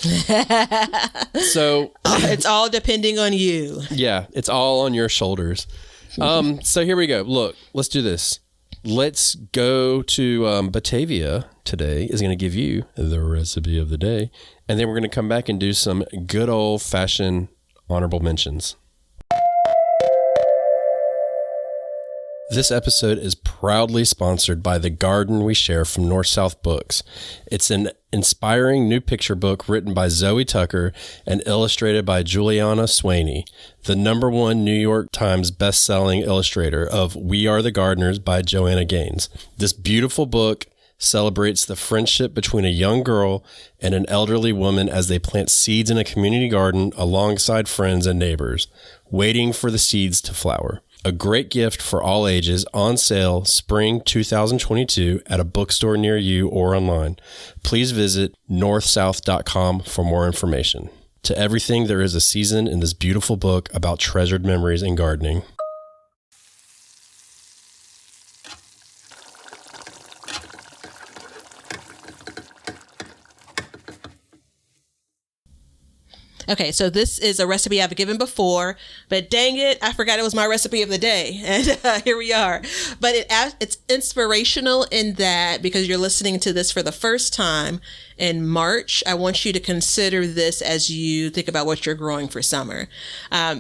So it's all depending on you. Yeah, it's all on your shoulders. So here we go. Look, let's do this. Let's go to Batavia today is going to give you the recipe of the day. And then we're going to come back and do some good old fashioned honorable mentions. This episode is proudly sponsored by The Garden We Share from North South Books. It's an inspiring new picture book written by Zoe Tucker and illustrated by Juliana Swaney, the #1 New York Times best-selling illustrator of We Are the Gardeners by Joanna Gaines. This beautiful book celebrates the friendship between a young girl and an elderly woman as they plant seeds in a community garden alongside friends and neighbors, waiting for the seeds to flower. A great gift for all ages, on sale spring 2022 at a bookstore near you or online. Please visit northsouth.com for more information. To everything, there is a season in this beautiful book about treasured memories in gardening. Okay, so this is a recipe I've given before, but dang it, I forgot it was my recipe of the day, and here we are. But it's inspirational in that because you're listening to this for the first time in March, I want you to consider this as you think about what you're growing for summer.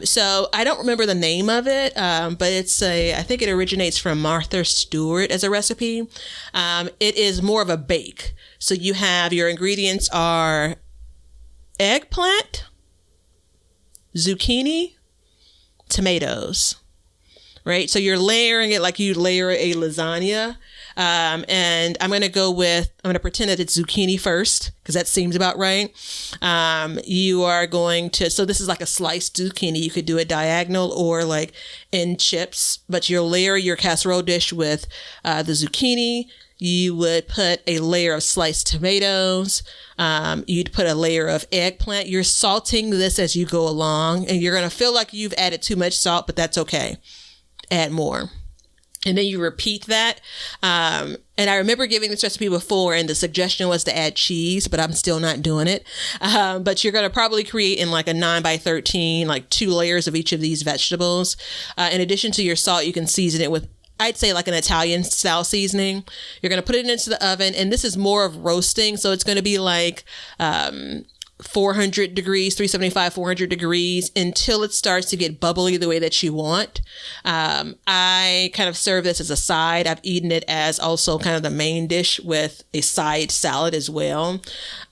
So I don't remember the name of it, but I think it originates from Martha Stewart as a recipe. It is more of a bake. So you have your ingredients are eggplant, zucchini, tomatoes, right? So you're layering it like you layer a lasagna. And I'm going to pretend that it's zucchini first because that seems about right. So this is like a sliced zucchini. You could do it diagonal or like in chips, but you'll layer your casserole dish with the zucchini. You would put a layer of sliced tomatoes. You'd put a layer of eggplant. You're salting this as you go along, and you're going to feel like you've added too much salt, but that's okay. Add more. And then you repeat that. And I remember giving this recipe before, and the suggestion was to add cheese, but I'm still not doing it. But you're going to probably create in like a 9x13, like 2 layers of each of these vegetables. In addition to your salt, you can season it with I'd say like an Italian style seasoning. You're going to put it into the oven, and this is more of roasting. So it's going to be like 400 degrees, 375, 400 degrees until it starts to get bubbly the way that you want. I kind of serve this as a side. I've eaten it as also kind of the main dish with a side salad as well.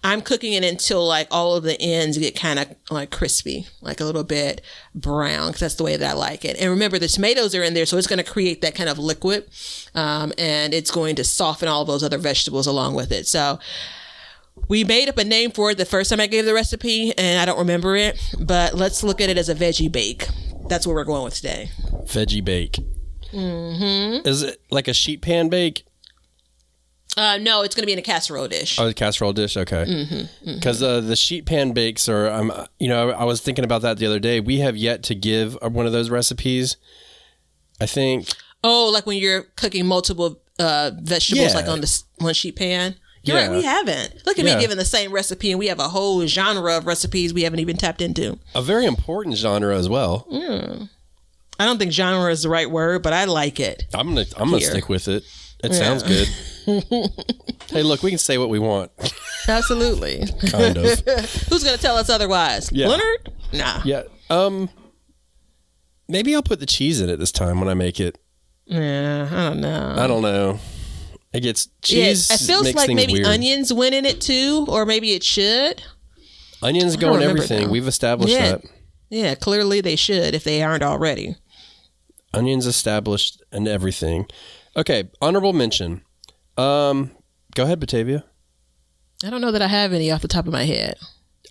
I'm cooking it until like all of the ends get kind of like crispy, like a little bit brown, because that's the way that I like it. And remember, the tomatoes are in there, so it's going to create that kind of liquid, and it's going to soften all those other vegetables along with it. So we made up a name for it the first time I gave the recipe, and I don't remember it, but let's look at it as a veggie bake. That's what we're going with today. Veggie bake. Mm-hmm. Is it like a sheet pan bake? No, it's going to be in a casserole dish. Oh, the casserole dish. Okay. Because the sheet pan bakes are, I was thinking about that the other day. We have yet to give one of those recipes. I think. Oh, like when you're cooking multiple vegetables, like on this one sheet pan. You're right, we haven't. Look at me giving the same recipe, and we have a whole genre of recipes we haven't even tapped into. A very important genre as well. I don't think genre is the right word, but I like it. I'm gonna stick with it. It sounds good. Hey, look, we can say what we want. Absolutely. Kind of. Who's gonna tell us otherwise? Yeah. Leonard? Nah. Yeah. Maybe I'll put the cheese in it this time when I make it. Yeah, I don't know. It gets cheese. Yeah, it feels makes like maybe weird. Onions went in it too, or maybe it should. Onions go in everything. Now. We've established that. Yeah, clearly they should if they aren't already. Onions established in everything. Okay, honorable mention. Go ahead, Batavia. I don't know that I have any off the top of my head.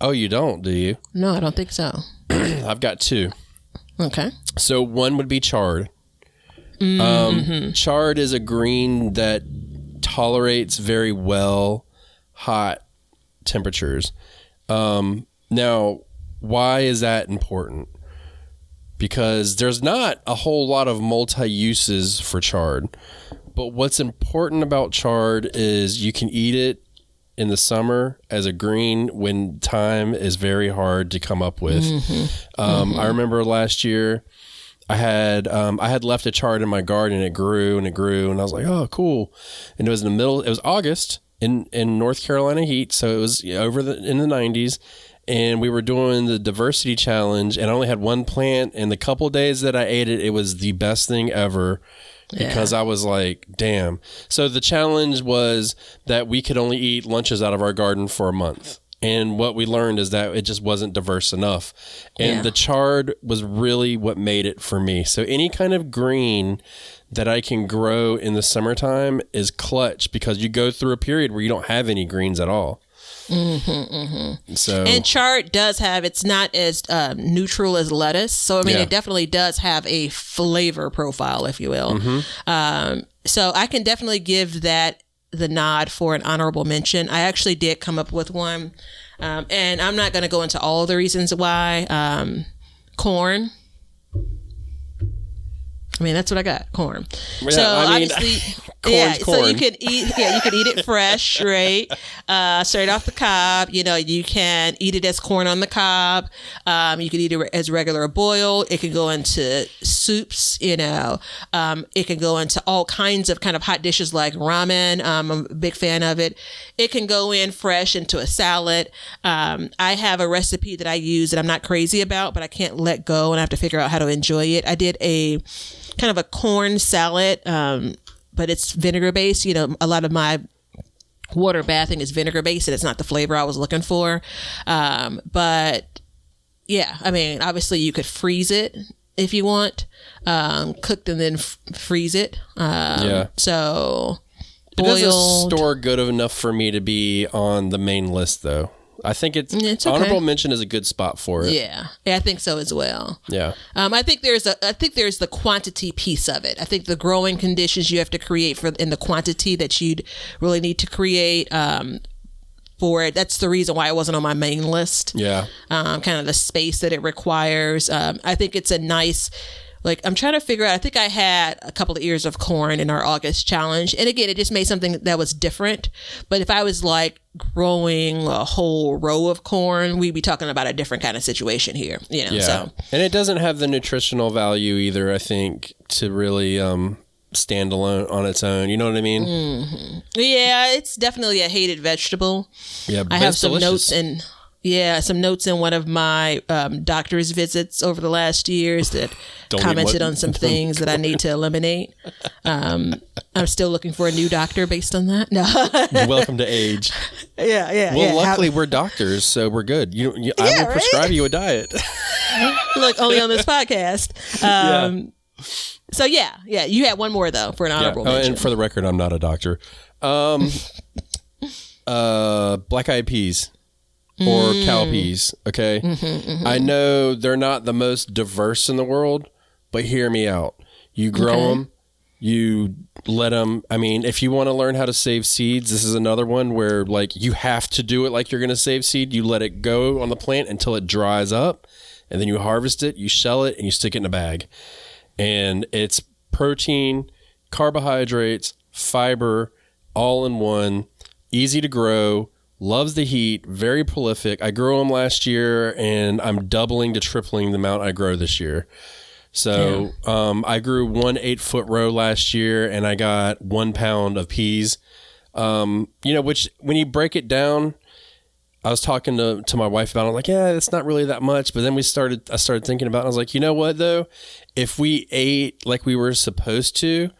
Oh, you don't, do you? No, I don't think so. I've got two. Okay. So one would be chard. Chard is a green that tolerates very well hot temperatures. Now, why is that important? Because there's not a whole lot of multi-uses for chard. But what's important about chard is you can eat it in the summer as a green when thyme is very hard to come up with. I remember last year I had left a chard in my garden, and it grew, and I was like, oh, cool. And it was it was August in North Carolina heat, so it was in the 90s, and we were doing the diversity challenge, and I only had one plant, and the couple days that I ate it, it was the best thing ever. Because I was like, damn. So the challenge was that we could only eat lunches out of our garden for a month. And what we learned is that it just wasn't diverse enough. And the chard was really what made it for me. So any kind of green that I can grow in the summertime is clutch, because you go through a period where you don't have any greens at all. So, and chard does have, it's not as neutral as lettuce, so I mean it definitely does have a flavor profile, if you will. So I can definitely give that the nod for an honorable mention. I actually did come up with one, and I'm not going to go into all the reasons why. Corn. I mean, that's what I got. Corn. Yeah, so I mean, obviously, corn. So you could eat. Yeah, you could eat it fresh, right? Straight off the cob. You know, you can eat it as corn on the cob. You could eat it as regular or boiled. It can go into soups. You know, it can go into all kinds of kind of hot dishes like ramen. I'm a big fan of it. It can go in fresh into a salad. I have a recipe that I use that I'm not crazy about, but I can't let go, and I have to figure out how to enjoy it. I did a kind of a corn salad, but it's vinegar based. You know, a lot of my water bathing is vinegar based, and it's not the flavor I was looking for. But yeah, I mean, obviously you could freeze it if you want, cooked and then freeze it. So boiled. It doesn't store good enough for me to be on the main list, though. I think it's okay. Honorable mention is a good spot for it. Yeah, I think so as well. Yeah. I think there's the quantity piece of it. I think the growing conditions you have to create in the quantity that you'd really need to create for it. That's the reason why it wasn't on my main list. Yeah. Kind of the space that it requires. I think it's a nice. Like, I'm trying to figure out, I think I had a couple of ears of corn in our August challenge. And again, it just made something that was different. But if I was like growing a whole row of corn, we'd be talking about a different kind of situation here, you know? Yeah. So. And it doesn't have the nutritional value either, I think, to really stand alone on its own. You know what I mean? Yeah, it's definitely a hated vegetable. Yeah, I have some notes in one of my doctor's visits over the last years that commented on some things that I need to eliminate. I'm still looking for a new doctor based on that. No. Welcome to age. Yeah. Well, luckily we're doctors, so we're good. I will prescribe you a diet. Look, only on this podcast. So yeah, you had one more though for an honorable mention. And for the record, I'm not a doctor. Black eyed peas or cowpeas. Okay, I know they're not the most diverse in the world, but hear me out. You grow them, you let them. I mean, if you want to learn how to save seeds, this is another one where like you have to do it like you're going to save seed. You let it go on the plant until it dries up, and then you harvest it, you shell it, and you stick it in a bag. And it's protein, carbohydrates, fiber, all in one, easy to grow, loves the heat, very prolific. I grew them last year, and I'm doubling to tripling the amount I grow this year. So I grew 1 8-foot row last year, and I got 1 pound of peas. Which when you break it down, I was talking to my wife about it. I'm like, yeah, it's not really that much. But then I started thinking about it. I was like, you know what, though? If we ate like we were supposed to,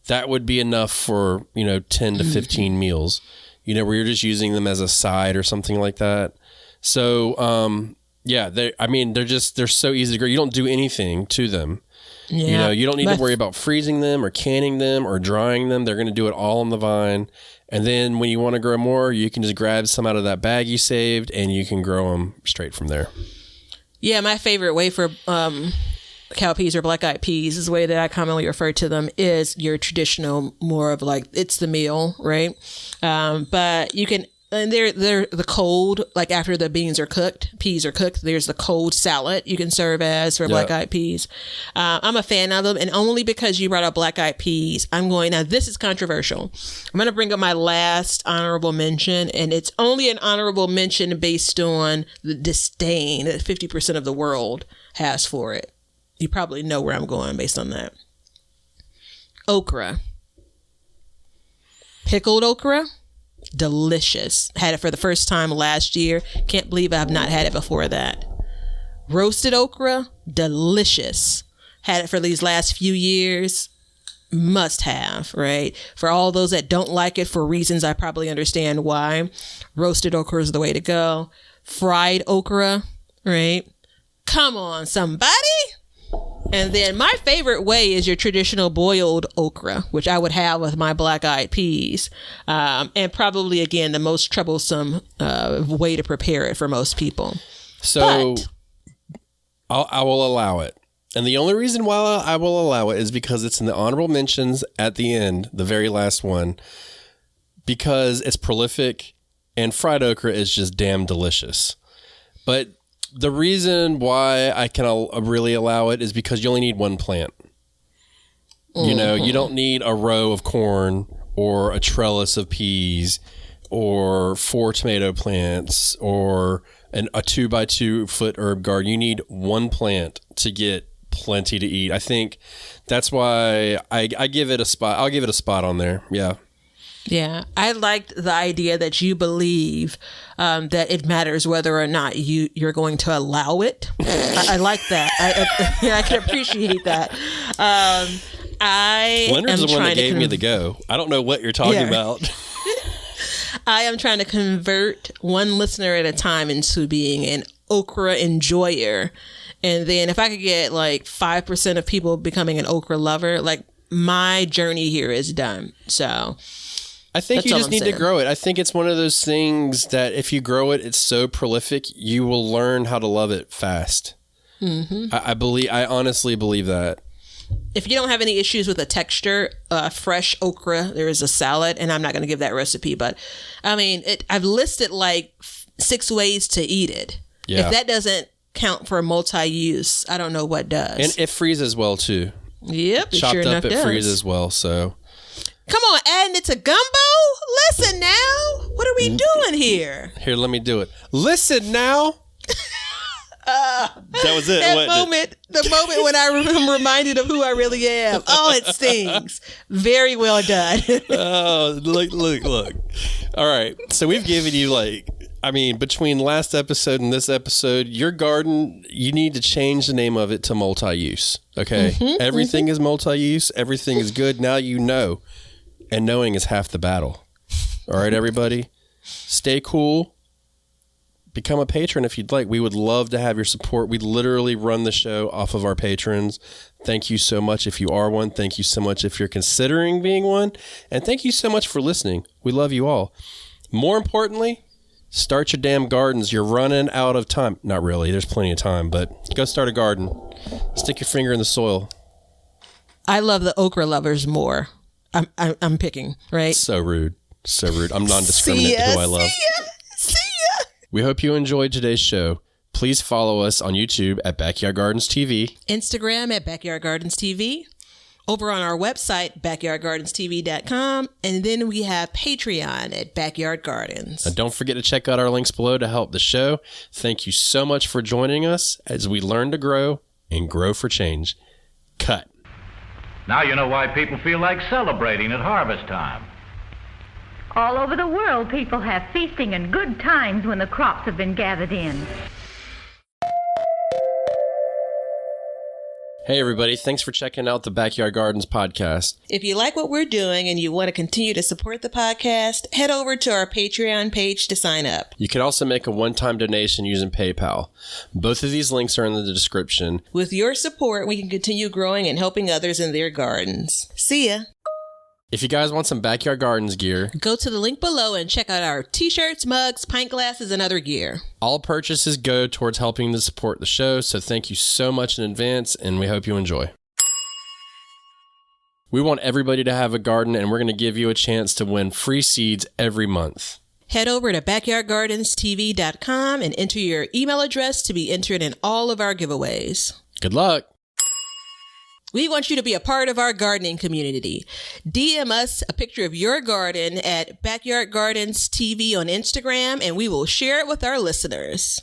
that would be enough for, 10 to 15 meals, where you're just using them as a side or something like that. So, they're so easy to grow. You don't do anything to them. Yeah. You don't need to worry about freezing them or canning them or drying them. They're going to do it all on the vine. And then when you want to grow more, you can just grab some out of that bag you saved and you can grow them straight from there. Yeah, my favorite way for cowpeas or black-eyed peas is the way that I commonly refer to them is your traditional, more of like, it's the meal, right? But you can, and they're the cold, like after the peas are cooked, there's the cold salad you can serve as for black-eyed peas. I'm a fan of them, and only because you brought up black-eyed peas, now this is controversial. I'm going to bring up my last honorable mention, and it's only an honorable mention based on the disdain that 50% of the world has for it. You probably know where I'm going based on that. Okra. Pickled okra. Delicious. Had it for the first time last year. Can't believe I've not had it before that. Roasted okra. Delicious. Had it for these last few years. Must have, right? For all those that don't like it for reasons I probably understand why. Roasted okra is the way to go. Fried okra, right? Come on, somebody. And then my favorite way is your traditional boiled okra, which I would have with my black-eyed peas. And probably, again, the most troublesome way to prepare it for most people. So I will allow it. And the only reason why I will allow it is because it's in the honorable mentions at the end, the very last one, because it's prolific and fried okra is just damn delicious. But the reason why I can really allow it is because you only need one plant. You don't need a row of corn or a trellis of peas or 4 tomato plants or a 2x2 foot herb garden. You need one plant to get plenty to eat. I think that's why I give it a spot. I'll give it a spot on there. Yeah. Yeah, I liked the idea that you believe that it matters whether or not you're going to allow it. I like that. I can appreciate that. Leonard's the one that gave me the go. I don't know what you're talking about. I am trying to convert one listener at a time into being an okra enjoyer. And then if I could get like 5% of people becoming an okra lover, like my journey here is done. So I think you just need to grow it. I think it's one of those things that if you grow it, it's so prolific, you will learn how to love it fast. Mm-hmm. I honestly believe that. If you don't have any issues with the texture, fresh okra, there is a salad, and I'm not going to give that recipe, but I mean, I've listed like 6 ways to eat it. Yeah. If that doesn't count for multi-use, I don't know what does. And it freezes well too. Yep, chopped sure up, it freezes well. So. Come on, adding it to gumbo? Listen now. What are we doing here? Here, let me do it. Listen now. That was it. The moment when I'm reminded of who I really am. Oh, it stings. Very well done. Oh, look. All right. So we've given you between last episode and this episode, your garden, you need to change the name of it to multi-use. Okay. Everything is multi-use. Everything is good. Now you know. And knowing is half the battle. All right, everybody. Stay cool. Become a patron if you'd like. We would love to have your support. We literally run the show off of our patrons. Thank you so much if you are one. Thank you so much if you're considering being one. And thank you so much for listening. We love you all. More importantly, start your damn gardens. You're running out of time. Not really. There's plenty of time, but go start a garden. Stick your finger in the soil. I love the okra lovers more. I'm picking, right? So rude. So rude. I'm non-discriminate to who I love. See ya. We hope you enjoyed today's show. Please follow us on YouTube at Backyard Gardens TV. Instagram at Backyard Gardens TV. Over on our website, backyardgardenstv.com. And then we have Patreon at Backyard Gardens. And don't forget to check out our links below to help the show. Thank you so much for joining us as we learn to grow and grow for change. Cut. Now you know why people feel like celebrating at harvest time. All over the world, people have feasting and good times when the crops have been gathered in. Hey, everybody. Thanks for checking out the Backyard Gardens podcast. If you like what we're doing and you want to continue to support the podcast, head over to our Patreon page to sign up. You can also make a one-time donation using PayPal. Both of these links are in the description. With your support, we can continue growing and helping others in their gardens. See ya. If you guys want some Backyard Gardens gear, go to the link below and check out our t-shirts, mugs, pint glasses, and other gear. All purchases go towards helping to support the show, so thank you so much in advance, and we hope you enjoy. We want everybody to have a garden, and we're going to give you a chance to win free seeds every month. Head over to backyardgardenstv.com and enter your email address to be entered in all of our giveaways. Good luck. We want you to be a part of our gardening community. DM us a picture of your garden at Backyard Gardens TV on Instagram, and we will share it with our listeners.